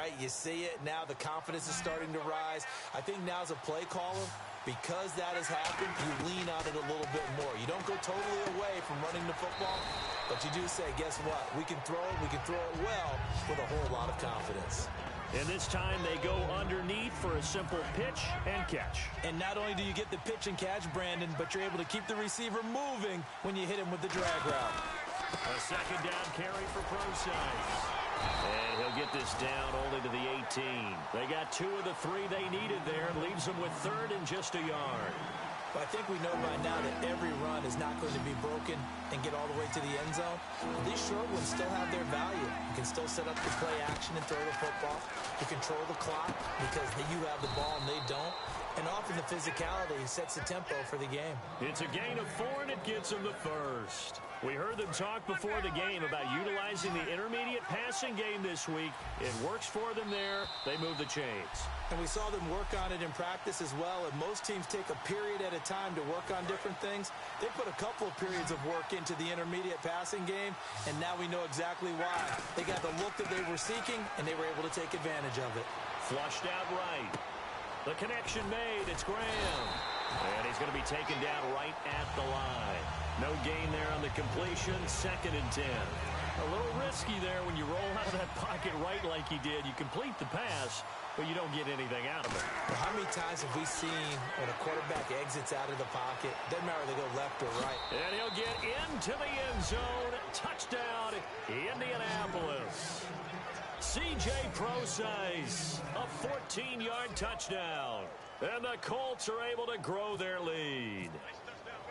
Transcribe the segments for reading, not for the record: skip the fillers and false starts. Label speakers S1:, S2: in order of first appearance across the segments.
S1: right? You see it. Now the confidence is starting to rise. I think now's a play caller. Because that has happened, you lean on it a little bit more. You don't go totally away from running the football, but you do say, guess what? We can throw it well with a whole lot of confidence.
S2: And this time they go underneath for a simple pitch and catch.
S1: And not only do you get the pitch and catch, Brandon, but you're able to keep the receiver moving when you hit him with the drag route.
S2: A second down carry for ProSize. And he'll get this down only to the 18. They got 2 of the 3 they needed there. Leaves them with 3rd and just a yard.
S1: But I think we know by now that every run is not going to be broken and get all the way to the end zone. These short ones still have their value. You can still set up the play action and throw the football. You control the clock because you have the ball and they don't. And often the physicality sets the tempo for the game.
S2: It's a gain of 4, and it gets them the first. We heard them talk before the game about utilizing the intermediate passing game this week. It works for them there. They move the chains.
S1: And we saw them work on it in practice as well. And most teams take a period at a time to work on different things. They put a couple of periods of work into the intermediate passing game, and now we know exactly why. They got the look that they were seeking, and they were able to take advantage of it.
S2: Flushed out right. The connection made. It's Graham. And he's going to be taken down right at the line. No gain there on the completion. 2nd and 10. A little risky there when you roll out of that pocket right like he did. You complete the pass, but you don't get anything out of it.
S1: Well, how many times have we seen when a quarterback exits out of the pocket, doesn't matter if they go left or right.
S2: And he'll get into the end zone. Touchdown, Indianapolis. C.J. ProSize, a 14-yard touchdown. And the Colts are able to grow their lead.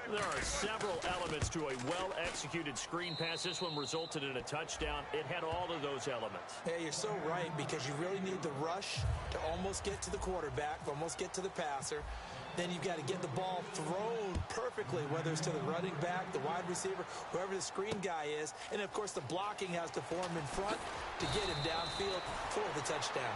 S2: There are several elements to a well-executed screen pass. This one resulted in a touchdown. It had all of those elements.
S1: Yeah, you're so right, because you really need the rush to almost get to the quarterback, almost get to the passer. Then you've got to get the ball thrown perfectly, whether it's to the running back, the wide receiver, whoever the screen guy is. And, of course, the blocking has to form in front to get him downfield for the touchdown.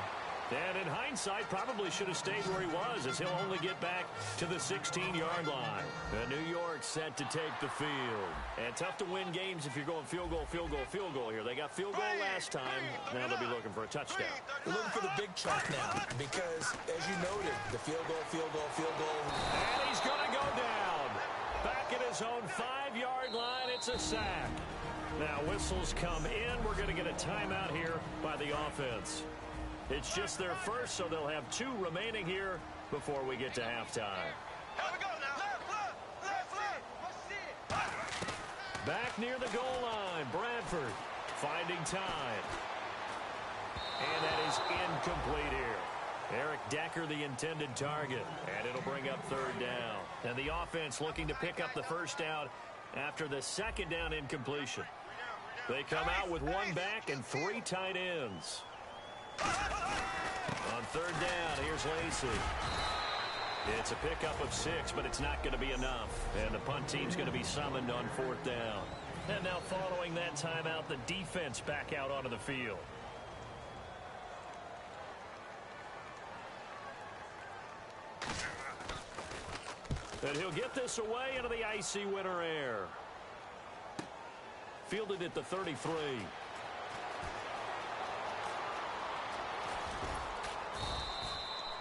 S2: And in hindsight, probably should have stayed where he was, as he'll only get back to the 16-yard line. The New York set to take the field. And tough to win games if you're going field goal, field goal, field goal here. They got field goal last time. Now they'll be looking for a touchdown.
S1: They're looking for the big chunk now because, as you noted, the field goal, field goal, field goal.
S2: And he's going to go down. Back at his own 5-yard line, it's a sack. Now whistles come in. We're going to get a timeout here by the offense. It's just their first, so they'll have 2 remaining here before we get to halftime. Back near the goal line, Bradford finding time. And that is incomplete here. Eric Decker, the intended target, and it'll bring up 3rd down. And the offense looking to pick up the first down after the 2nd down incompletion. They come out with 1 back and 3 tight ends. On 3rd down, here's Lacey. It's a pickup of 6, but it's not going to be enough. And the punt team's going to be summoned on 4th down. And now following that timeout, the defense back out onto the field. And he'll get this away into the icy winter air. Fielded at the 33.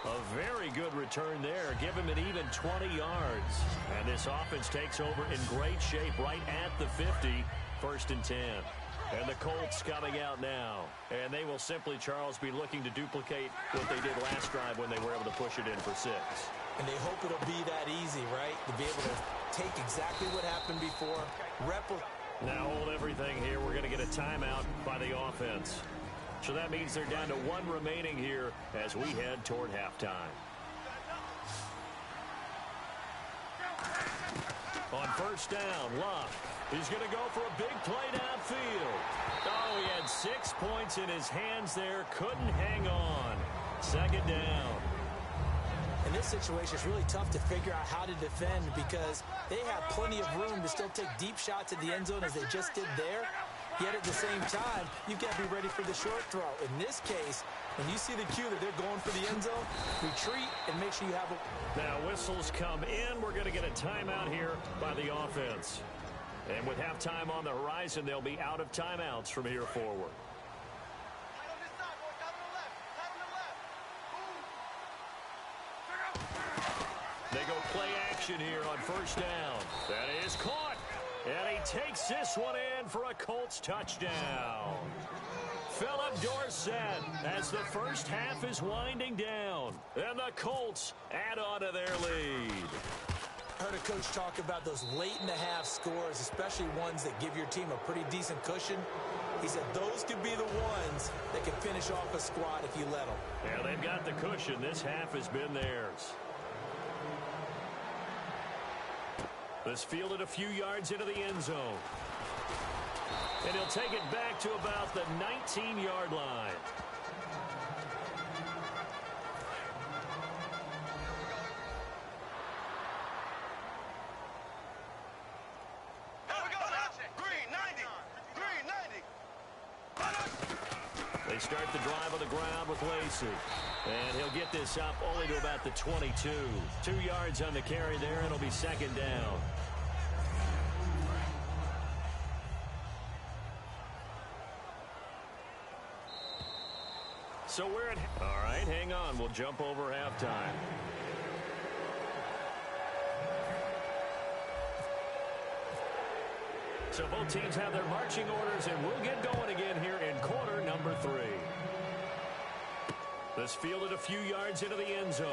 S2: A very good return there. Give him an even 20 yards. And this offense takes over in great shape right at the 50. 1st and 10. And the Colts coming out now. And they will simply, Charles, be looking to duplicate what they did last drive when they were able to push it in for 6.
S1: And they hope it'll be that easy, right? To be able to take exactly what happened before.
S2: Now hold everything here. We're going to get a timeout by the offense. So that means they're down to 1 remaining here as we head toward halftime. On 1st down, Luck is going to go for a big play downfield. Oh, he had 6 points in his hands there. Couldn't hang on. 2nd down.
S1: In this situation, it's really tough to figure out how to defend because they have plenty of room to still take deep shots at the end zone as they just did there. Yet at the same time, you've got to be ready for the short throw. In this case, when you see the cue that they're going for the end zone, retreat and make sure you have a...
S2: Now whistles come in. We're going to get a timeout here by the offense. And with halftime on the horizon, they'll be out of timeouts from here forward. They go play action here on first down. That is caught. And he takes this one in for a Colts touchdown. Philip Dorsett as the first half is winding down. And the Colts add on to their lead.
S1: I heard a coach talk about those late-in-the-half scores, especially ones that give your team a pretty decent cushion. He said those could be the ones that can finish off a squad if you let them.
S2: Yeah, they've got the cushion. This half has been theirs. This fielded a few yards into the end zone. And he'll take it back to about the 19-yard line. They start the drive on the ground with Lacey. And he'll get this up only to about the 22. 2 yards on the carry there, and it'll be second down. So we're at... All right, hang on. We'll jump over halftime. So both teams have their marching orders, and we'll get going again here in quarter number 3. This fielded a few yards into the end zone.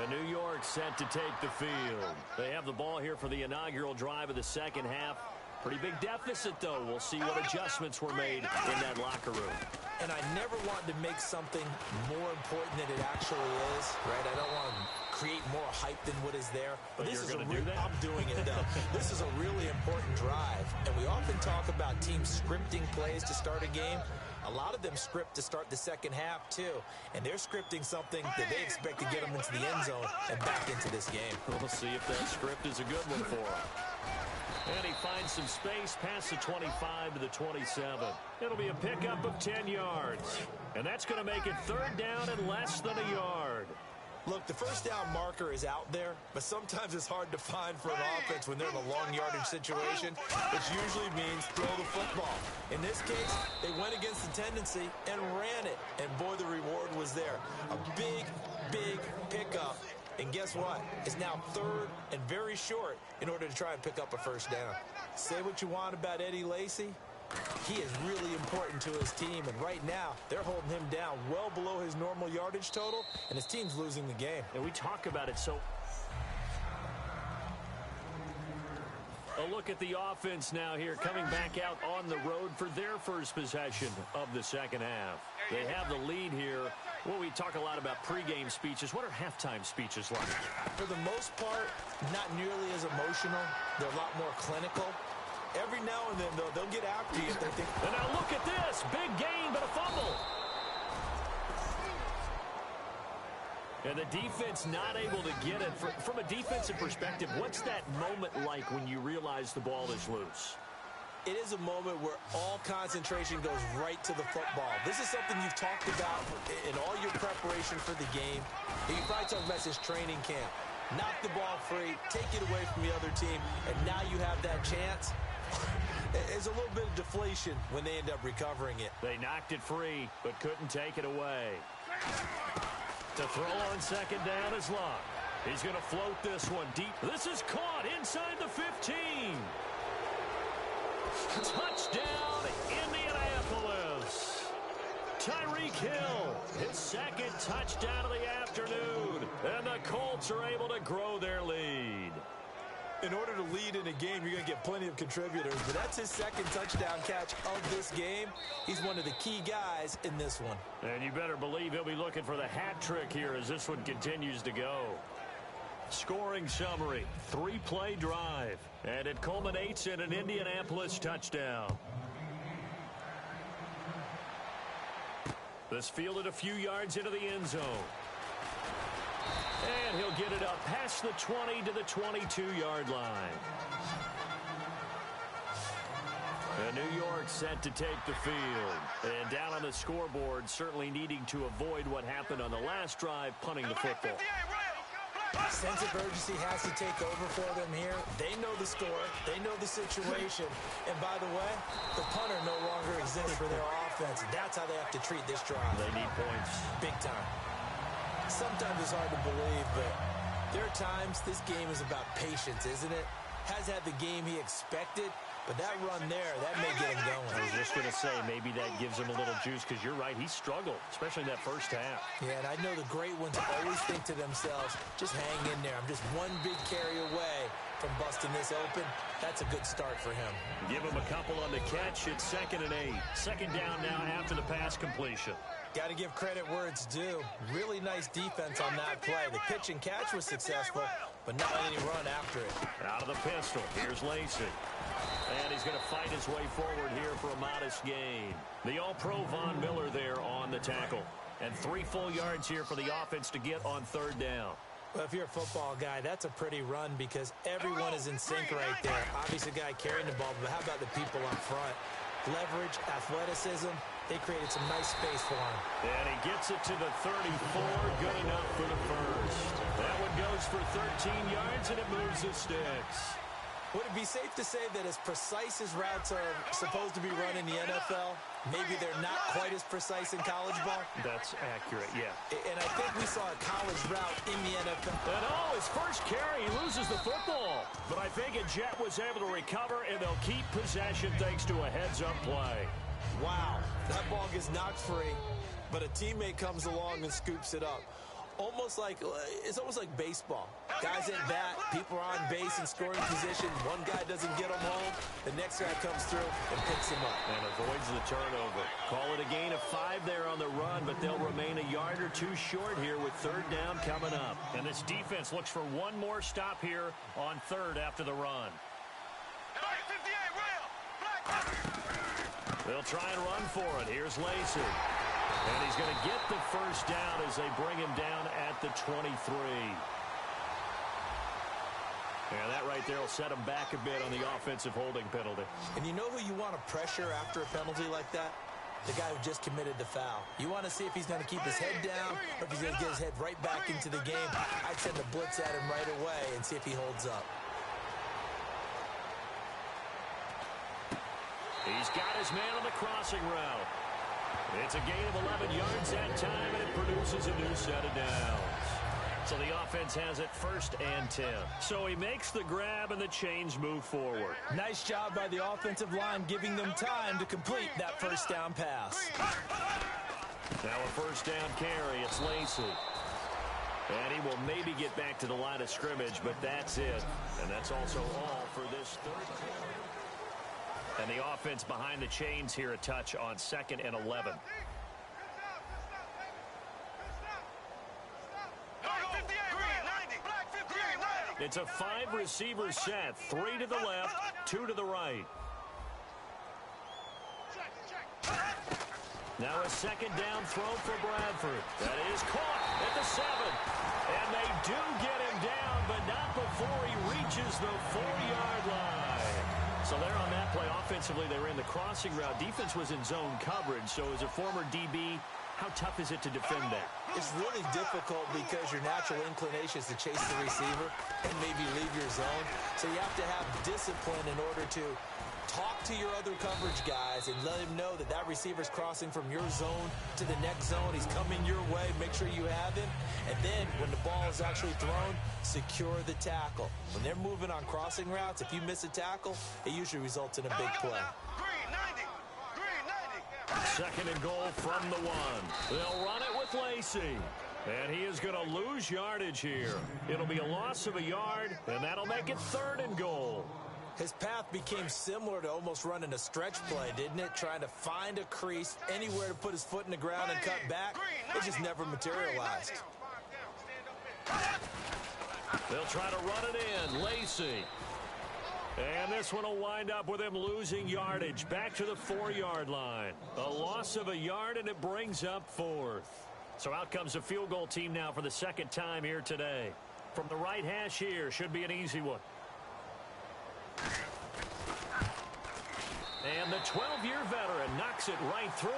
S2: And New York set to take the field. They have the ball here for the inaugural drive of the second half. Pretty big deficit, though. We'll see what adjustments were made in that locker room.
S1: And I never want to make something more important than it actually is, right? I don't want to create more hype than what is there.
S2: But
S1: this
S2: you're
S1: is
S2: going to do that?
S1: I'm doing it, though. This is a really important drive. And we often talk about teams scripting plays to start a game. A lot of them script to start the second half, too. And they're scripting something that they expect to get them into the end zone and back into this game.
S2: We'll see if that script is a good one for them. And he finds some space past the 25 to the 27. It'll be a pickup of 10 yards. And that's going to make it third down and less than a yard.
S1: Look, the first down marker is out there, but sometimes it's hard to find for an offense when they're in a long yardage situation, which usually means throw the football. In this case, they went against the tendency and ran it. And boy, the reward was there. A big, big pickup. And guess what? It's now third and very short in order to try and pick up a first down. Say what you want about Eddie Lacy. He is really important to his team, and right now they're holding him down well below his normal yardage total, and his team's losing the game.
S2: And we talk about it so... A look at the offense now here, coming back out on the road for their first possession of the second half. They have the lead here. Well, we talk a lot about pregame speeches. What are halftime speeches like?
S1: For the most part, not nearly as emotional. They're a lot more clinical. Every now and then, though, they'll get after you if they think...
S2: And now look at this. Big gain, but a fumble. And the defense not able to get it. From a defensive perspective, what's that moment like when you realize the ball is loose?
S1: It is a moment where all concentration goes right to the football. This is something you've talked about in all your preparation for the game. And you probably talked about since training camp. Knock the ball free, take it away from the other team, and now you have that chance. There's a little bit of deflation when they end up recovering it.
S2: They knocked it free, but couldn't take it away. To throw on second down is Luck. He's going to float this one deep. This is caught inside the 15. Touchdown, Indianapolis. Tyreek Hill, his second touchdown of the afternoon. And the Colts are able to grow their lead.
S1: In order to lead in a game, you're going to get plenty of contributors, but that's his second touchdown catch of this game. He's one of the key guys in this one.
S2: And you better believe he'll be looking for the hat trick here as this one continues to go. Scoring summary, 3-play drive, and it culminates in an Indianapolis touchdown. This fielded a few yards into the end zone. And he'll get it up past the 20 to the 22-yard line. And New York set to take the field. And down on the scoreboard, certainly needing to avoid what happened on the last drive, punting the football.
S1: Sense of urgency has to take over for them here. They know the score. They know the situation. And by the way, the punter no longer exists for their offense. That's how they have to treat this drive.
S2: They need points.
S1: Big time. Sometimes it's hard to believe, but there are times this game is about patience, isn't it? Has had the game he expected, but that run there, that may get him going.
S2: I was just going to say, maybe that gives him a little juice, because you're right, he struggled, especially in that first half.
S1: Yeah, and I know the great ones always think to themselves, just hang in there. I'm just one big carry away from busting this open. That's a good start for him.
S2: Give him a couple on the catch. It's 2nd and 8. Second down now after the pass completion.
S1: Got to give credit where it's due. Really nice defense on that play. The pitch and catch was successful, but not any run after it.
S2: Out of the pistol, here's Lacey. And he's going to fight his way forward here for a modest gain. The All-Pro Von Miller there on the tackle. And 3 full yards here for the offense to get on 3rd down.
S1: Well, if you're a football guy, that's a pretty run because everyone is in sync right there. Obviously, the guy carrying the ball, but how about the people up front? Leverage, athleticism, they created some nice space for him.
S2: And he gets it to the 34, good enough for the first. That one goes for 13 yards, and it moves the sticks.
S1: Would it be safe to say that as precise as routes are supposed to be run in the NFL, maybe they're not quite as precise in college ball?
S2: That's accurate, yeah.
S1: And I think we saw a college route in the NFL.
S2: And his first carry, he loses the football. But I think Jet was able to recover, and they'll keep possession thanks to a heads-up play.
S1: Wow, that ball gets knocked free, but a teammate comes along and scoops it up. It's almost like baseball. Guys at bat, people are on base in scoring position. One guy doesn't get them home. The next guy comes through and picks him up.
S2: And avoids the turnover. Call it a gain of 5 there on the run, but they'll remain a yard or 2 short here with 3rd down coming up. And this defense looks for one more stop here on 3rd after the run. They'll try and run for it. Here's Lacey. And he's going to get the first down as they bring him down at the 23. And that right there will set him back a bit on the offensive holding penalty.
S1: And you know who you want to pressure after a penalty like that? The guy who just committed the foul. You want to see if he's going to keep his head down or if he's going to get his head right back into the game. I'd send the blitz at him right away and see if he holds up.
S2: He's got his man on the crossing route. It's a gain of 11 yards that time, and it produces a new set of downs. So the offense has it 1st and 10. So he makes the grab, and the chains move forward.
S1: Nice job by the offensive line giving them time to complete that first down pass.
S2: Now a 1st down carry. It's Lacey. And he will maybe get back to the line of scrimmage, but that's it. And that's also all for this 3rd quarter. And the offense behind the chains here, a touch on 2nd and 11. It's a 5-receiver set, 3 to the left, 2 to the right. Now a 2nd down throw for Bradford. That is caught at the 7. And they do get him down, but not before he reaches the 4-yard line. So there on that play, offensively, they ran the crossing route. Defense was in zone coverage. So as a former DB, how tough is it to defend that?
S1: It's really difficult because your natural inclination is to chase the receiver and maybe leave your zone. So you have to have discipline in order to talk to your other coverage guys and let him know that that receiver's crossing from your zone to the next zone. He's coming your way. Make sure you have him. And then when the ball is actually thrown, secure the tackle. When they're moving on crossing routes, if you miss a tackle, it usually results in a big play.
S2: 2nd and goal from the 1. They'll run it with Lacey. And he is going to lose yardage here. It'll be a loss of a yard, and that'll make it 3rd and goal.
S1: His path became similar to almost running a stretch play, didn't it? Trying to find a crease, anywhere to put his foot in the ground and cut back. It just never materialized.
S2: They'll try to run it in. Lacey. And this one will wind up with him losing yardage. Back to the 4-yard line. A loss of a yard, and it brings up 4th. So out comes a field goal team now for the 2nd time here today. From the right hash here, should be an easy one. And the 12-year veteran knocks it right through.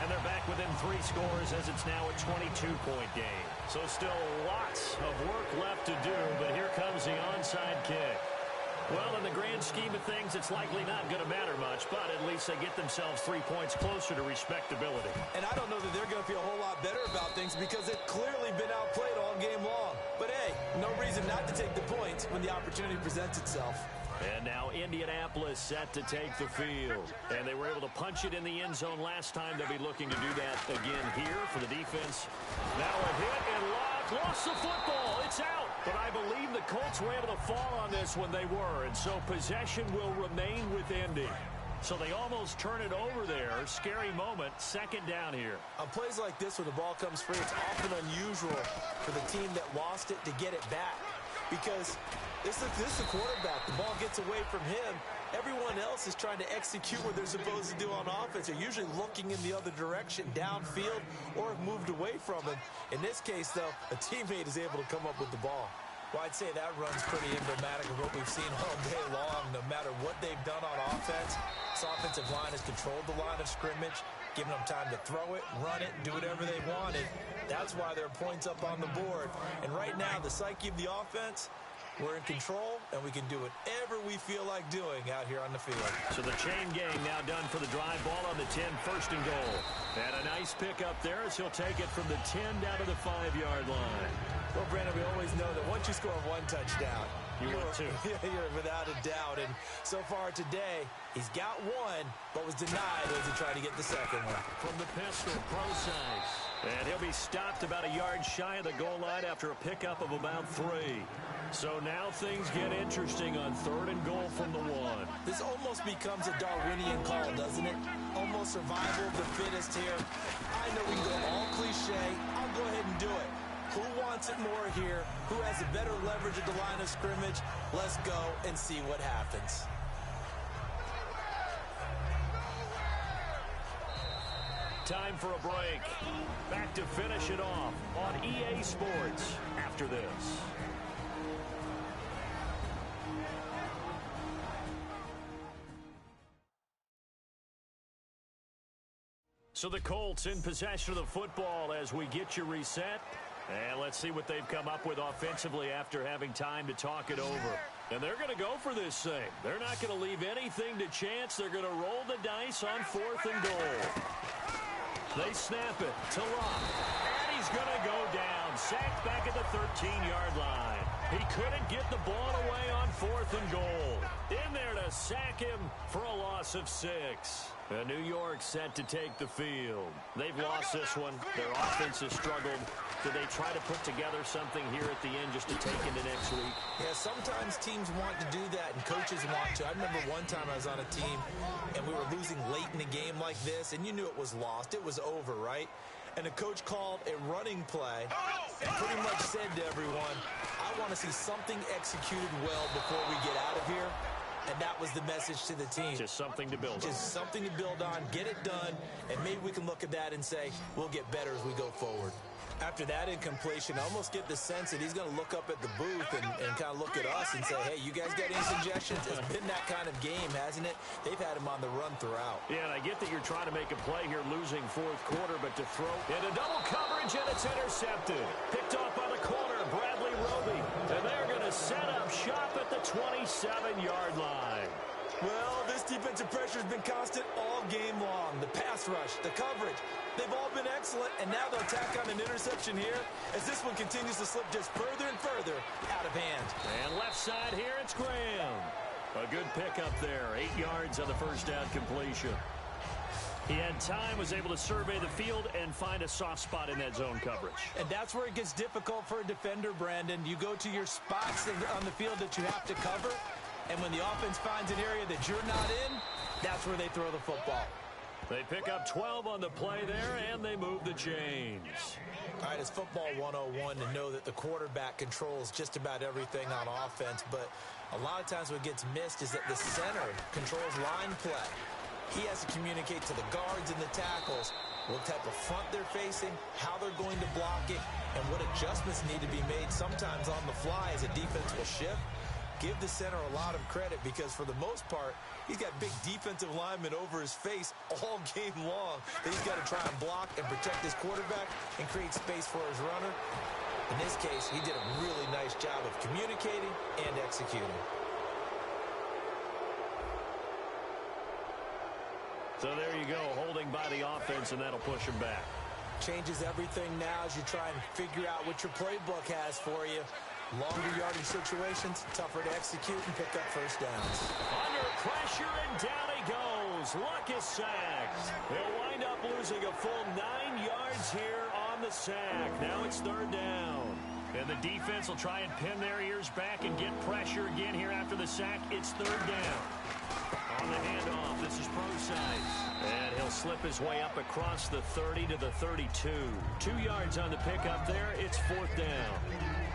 S2: And they're back within 3 scores as it's now a 22-point game. So still lots of work left to do, but here comes the onside kick. Well, in the grand scheme of things, it's likely not going to matter much, but at least they get themselves 3 points closer to respectability.
S1: And I don't know that they're going to feel a whole lot better about things because they've clearly been outplayed all game long. But, hey, no reason not to take the points when the opportunity presents itself.
S2: And now Indianapolis set to take the field. And they were able to punch it in the end zone last time. They'll be looking to do that again here for the defense. Now a hit and lost the football. It's out. But I believe the Colts were able to fall on this when they were. And so possession will remain with Indy. So they almost turn it over there. Scary moment. Second down here.
S1: On plays like this, when the ball comes free, it's often unusual for the team that lost it to get it back. Because this is the quarterback. The ball gets away from him. Everyone else is trying to execute what they're supposed to do on offense. They're usually looking in the other direction, downfield, or have moved away from him. In this case, though, a teammate is able to come up with the ball. Well, I'd say that run's pretty emblematic of what we've seen all day long. No matter what they've done on offense, this offensive line has controlled the line of scrimmage, giving them time to throw it, run it, do whatever they wanted. That's why there are points up on the board. And right now, the psyche of the offense, we're in control, and we can do whatever we feel like doing out here on the field.
S2: So the chain gang now done for the drive. Ball on the 10, first and goal. And a nice pick up there as he'll take it from the 10 down to the 5-yard line.
S1: Well, Brandon, we always know that once you score one touchdown,
S2: you're
S1: without a doubt. And so far today, he's got one, but was denied as he tried to get the second one.
S2: From the pistol, Pro-Size. And he'll be stopped about a yard shy of the goal line after a pickup of about 3. So now things get interesting on 3rd and goal from the 1.
S1: This almost becomes a Darwinian call, doesn't it? Almost survival of the fittest here. I know we can go all cliche. I'll go ahead and do it. Who wants it more here? Who has a better leverage at the line of scrimmage? Let's go and see what happens.
S2: Time for a break. Back to finish it off on EA Sports after this. So the Colts in possession of the football as we get you reset. And let's see what they've come up with offensively after having time to talk it over. And they're going to go for this thing. They're not going to leave anything to chance. They're going to roll the dice on 4th and goal. They snap it to Locke. And he's going to go down. Sacked back at the 13-yard line. He couldn't get the ball away on 4th and goal. In there to sack him for a loss of 6. New York set to take the field. They've lost this one. Their offense has struggled. Do they try to put together something here at the end just to take into next week?
S1: Yeah, sometimes teams want to do that, and coaches want to. I remember one time I was on a team, and we were losing late in a game like this, and you knew it was lost. It was over, right? And the coach called a running play and pretty much said to everyone, I want to see something executed well before we get out of here. And that was the message to the team.
S2: Just something to build on.
S1: Just something to build on, get it done, and maybe we can look at that and say, we'll get better as we go forward. After that incompletion, I almost get the sense that he's going to look up at the booth and kind of look at us and say, hey, you guys got any suggestions? It's been that kind of game, hasn't it? They've had him on the run throughout.
S2: Yeah, and I get that you're trying to make a play here, losing 4th quarter, but to throw into double coverage, and it's intercepted. Picked off by the corner, Bradley Roby. And they're going to set up shop at the 27-yard line.
S1: Well, this defensive pressure has been constant all game long. The pass rush, the coverage, they've all been excellent, and now they'll tack on an interception here as this one continues to slip just further and further out of hand.
S2: And left side here, it's Graham. A good pickup there, 8 yards on the first down completion. He had time, was able to survey the field and find a soft spot in that zone coverage.
S1: And that's where it gets difficult for a defender, Brandon. You go to your spots on the field that you have to cover, and when the offense finds an area that you're not in, that's where they throw the football.
S2: They pick up 12 on the play there, and they move the chains.
S1: All right, it's football 101 to know that the quarterback controls just about everything on offense, but a lot of times what gets missed is that the center controls line play. He has to communicate to the guards and the tackles what type of front they're facing, how they're going to block it, and what adjustments need to be made sometimes on the fly as a defense will shift. Give the center a lot of credit because, for the most part, he's got big defensive linemen over his face all game long that he's got to try and block and protect his quarterback and create space for his runner. In this case, he did a really nice job of communicating and executing.
S2: So there you go, holding by the offense, and that'll push him back.
S1: Changes everything now as you try and figure out what your playbook has for you. Longer yardage situations, tougher to execute and pick up first downs.
S2: Under pressure, and down he goes. Luck is sacked. He'll wind up losing a full 9 yards here on the sack. Now it's third down. And the defense will try and pin their ears back and get pressure again here after the sack. It's third down. On the handoff, this is Procise. And he'll slip his way up across the 30 to the 32. 2 yards on the pickup there. It's fourth down.